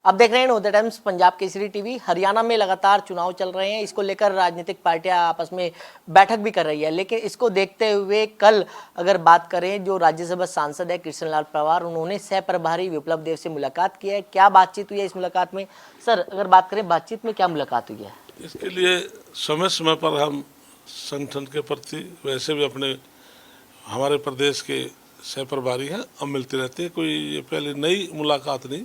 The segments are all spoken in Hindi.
अब देख रहे हैं नवोदय टाइम्स पंजाब केसरी टीवी। हरियाणा में लगातार चुनाव चल रहे हैं, इसको लेकर राजनीतिक पार्टियां आपस में बैठक भी कर रही है। लेकिन इसको देखते हुए कल अगर बात करें, जो राज्यसभा सांसद है कृष्णलाल पंवार, उन्होंने सह प्रभारी विप्लव देव से मुलाकात की है। क्या बातचीत हुई है इस मुलाकात में? सर, अगर बात करें बातचीत में, क्या मुलाकात हुई है? इसके लिए समय समय पर हम संगठन के प्रति, वैसे भी अपने हमारे प्रदेश के सह प्रभारी हैं, हम मिलते रहते हैं। कोई ये पहले नई मुलाकात नहीं,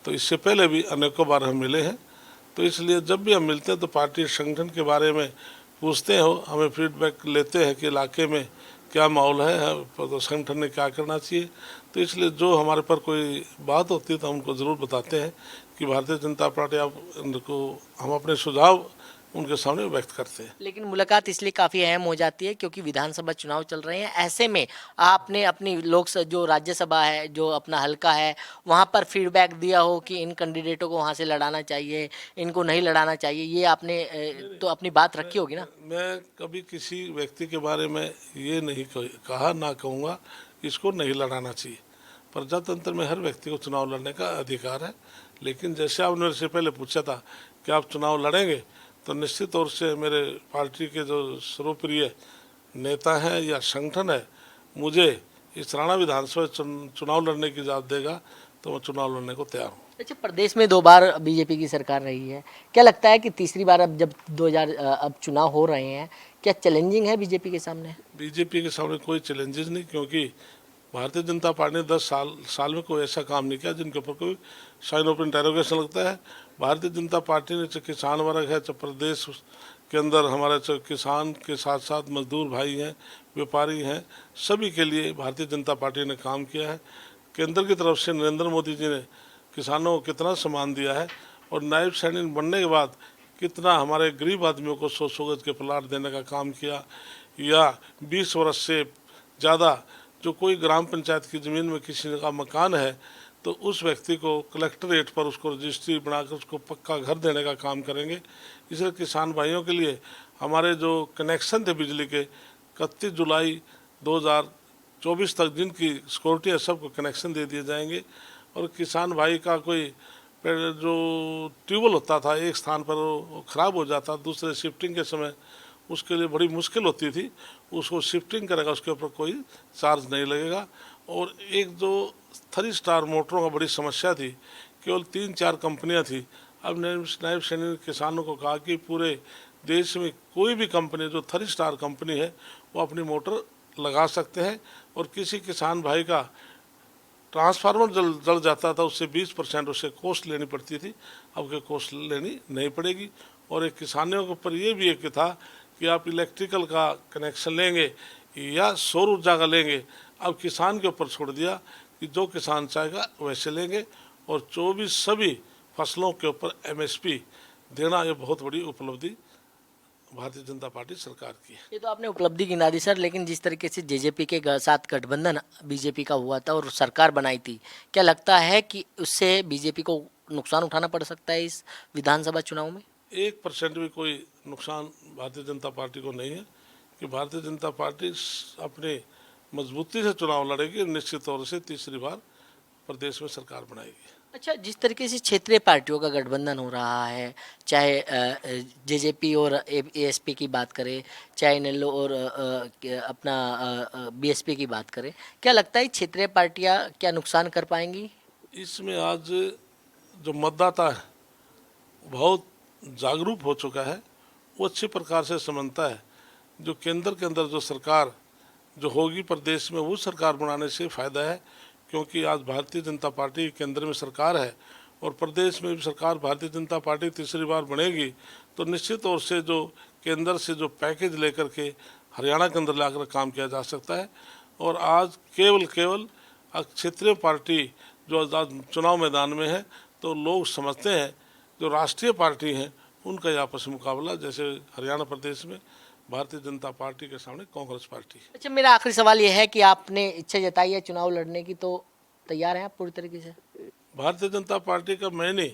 तो इससे पहले भी अनेकों बार हम मिले हैं। तो इसलिए जब भी हम मिलते हैं तो पार्टी संगठन के बारे में पूछते हो, हमें फीडबैक लेते हैं कि इलाके में क्या माहौल है, तो संगठन ने क्या करना चाहिए। तो इसलिए जो हमारे पर कोई बात होती है तो हम उनको ज़रूर बताते हैं कि भारतीय जनता पार्टी को हम अपने सुझाव उनके सामने व्यक्त करते हैं। लेकिन मुलाकात इसलिए काफ़ी अहम हो जाती है क्योंकि विधानसभा चुनाव चल रहे हैं। ऐसे में आपने अपनी जो राज्यसभा है, जो अपना हल्का है, वहाँ पर फीडबैक दिया हो कि इन कैंडिडेटों को वहाँ से लड़ाना चाहिए, इनको नहीं लड़ाना चाहिए, ये आपने तो अपनी बात रखी होगी ना? मैं कभी किसी व्यक्ति के बारे में ये नहीं कहा, ना कहूँगा इसको नहीं लड़ाना चाहिए। प्रजातंत्र में हर व्यक्ति को चुनाव लड़ने का अधिकार है। लेकिन जैसे आपने मेरे से पहले पूछा था कि आप चुनाव लड़ेंगे, तो निश्चित तौर से मेरे पार्टी के जो सर्वप्रिय नेता हैं या संगठन है, मुझे इस राणा विधानसभा चुनाव लड़ने की इजाज़त देगा तो मैं चुनाव लड़ने को तैयार हूँ। अच्छा, प्रदेश में 2 बार बीजेपी की सरकार रही है। क्या लगता है कि तीसरी बार अब जब 2000 अब चुनाव हो रहे हैं, क्या चैलेंजिंग है बीजेपी के सामने? बीजेपी के सामने कोई चैलेंजेस नहीं, क्योंकि भारतीय जनता पार्टी ने 10 साल में कोई ऐसा काम नहीं किया जिनके ऊपर कोई साइन ऑफ इंटेरोगेशन लगता है। भारतीय जनता पार्टी ने, चाहे किसान वर्ग है, चाहे प्रदेश के अंदर हमारे चाहे किसान के साथ साथ मजदूर भाई हैं, व्यापारी हैं, सभी के लिए भारतीय जनता पार्टी ने काम किया है। केंद्र की तरफ से नरेंद्र मोदी जी ने किसानों को कितना सम्मान दिया है, और नायब सैनिक बनने के बाद कितना हमारे गरीब आदमियों को 100 गज के प्लाट देने का काम किया, या 20 वर्ष से ज़्यादा जो कोई ग्राम पंचायत की ज़मीन में किसी का मकान है तो उस व्यक्ति को कलेक्ट्रेट पर उसको रजिस्ट्री बनाकर उसको पक्का घर देने का काम करेंगे। इसलिए किसान भाइयों के लिए हमारे जो कनेक्शन थे बिजली के, 31 जुलाई 2024 तक जिनकी सिक्योरिटी है सबको कनेक्शन दे दिए जाएंगे। और किसान भाई का कोई जो ट्यूबवेल होता था एक स्थान पर वो ख़राब हो जाता, दूसरे शिफ्टिंग के समय उसके लिए बड़ी मुश्किल होती थी, उसको शिफ्टिंग करेगा, उसके ऊपर कोई चार्ज नहीं लगेगा। और एक जो 3 स्टार मोटरों का बड़ी समस्या थी, केवल 3-4 कंपनियां थी। अब नायब सैनिक ने किसानों को कहा कि पूरे देश में कोई भी कंपनी जो 3 स्टार कंपनी है वो अपनी मोटर लगा सकते हैं, और किसी किसान भाई का ट्रांसफार्मर जल जाता था, उससे 20% उससे कॉस्ट लेनी पड़ती थी, अब के कॉस्ट लेनी नहीं पड़ेगी। और एक किसानों के ऊपर ये भी एक था कि आप इलेक्ट्रिकल का कनेक्शन लेंगे या सौर ऊर्जा का लेंगे, अब किसान के ऊपर छोड़ दिया कि जो किसान चाहेगा वैसे लेंगे। और 24 सभी फसलों के ऊपर MSP देना, ये बहुत बड़ी उपलब्धि भारतीय जनता पार्टी सरकार की है। ये तो आपने उपलब्धि गिना दी सर, लेकिन जिस तरीके से जेजेपी के साथ गठबंधन बीजेपी का हुआ था और सरकार बनाई थी, क्या लगता है कि उससे बीजेपी को नुकसान उठाना पड़ सकता है इस विधानसभा चुनाव में? 1% भी कोई नुकसान भारतीय जनता पार्टी को नहीं है, कि भारतीय जनता पार्टी अपने मजबूती से चुनाव लड़ेगी, निश्चित तौर से तीसरी बार प्रदेश में सरकार बनाएगी। अच्छा, जिस तरीके से क्षेत्रीय पार्टियों का गठबंधन हो रहा है, चाहे जेजेपी और एएसपी की बात करें, चाहे इनेलो और अपना बीएसपी की बात करें, क्या लगता है क्षेत्रीय पार्टियां क्या नुकसान कर पाएंगी? इसमें आज जो मतदाता है बहुत जागरूक हो चुका है, वो अच्छी प्रकार से समझता है जो केंद्र के अंदर जो सरकार जो होगी प्रदेश में, वो सरकार बनाने से फ़ायदा है। क्योंकि आज भारतीय जनता पार्टी केंद्र में सरकार है और प्रदेश में भी सरकार भारतीय जनता पार्टी तीसरी बार बनेगी, तो निश्चित तौर से जो केंद्र से जो पैकेज लेकर के हरियाणा के अंदर लाकर काम किया जा सकता है। और आज केवल क्षेत्रीय पार्टी जो आज चुनाव मैदान में है, तो लोग समझते हैं जो राष्ट्रीय पार्टी हैं उनका आपस में मुकाबला, जैसे हरियाणा प्रदेश में भारतीय जनता पार्टी के सामने कांग्रेस पार्टी। अच्छा, मेरा आखिरी सवाल यह है कि आपने इच्छा जताई है चुनाव लड़ने की, तो तैयार हैं आप पूरी तरीके से? भारतीय जनता पार्टी का मैं नहीं,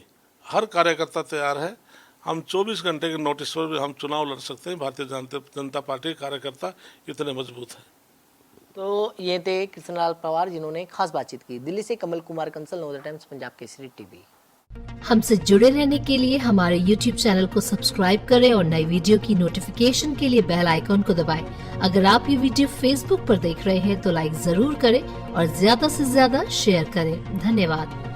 हर कार्यकर्ता तैयार है। हम 24 घंटे के नोटिस पर भी हम चुनाव लड़ सकते हैं। भारतीय जनता पार्टी के कार्यकर्ता इतने मजबूत हैं। तो ये थे कृष्णलाल पंवार, जिन्होंने खास बातचीत की। दिल्ली से कमल कुमार कंसल, नवोदय टाइम्स पंजाब केसरी टीवी। हमसे जुड़े रहने के लिए हमारे YouTube चैनल को सब्सक्राइब करें और नई वीडियो की नोटिफिकेशन के लिए बेल आइकॉन को दबाएं। अगर आप ये वीडियो Facebook पर देख रहे हैं तो लाइक जरूर करें और ज्यादा से ज्यादा शेयर करें। धन्यवाद।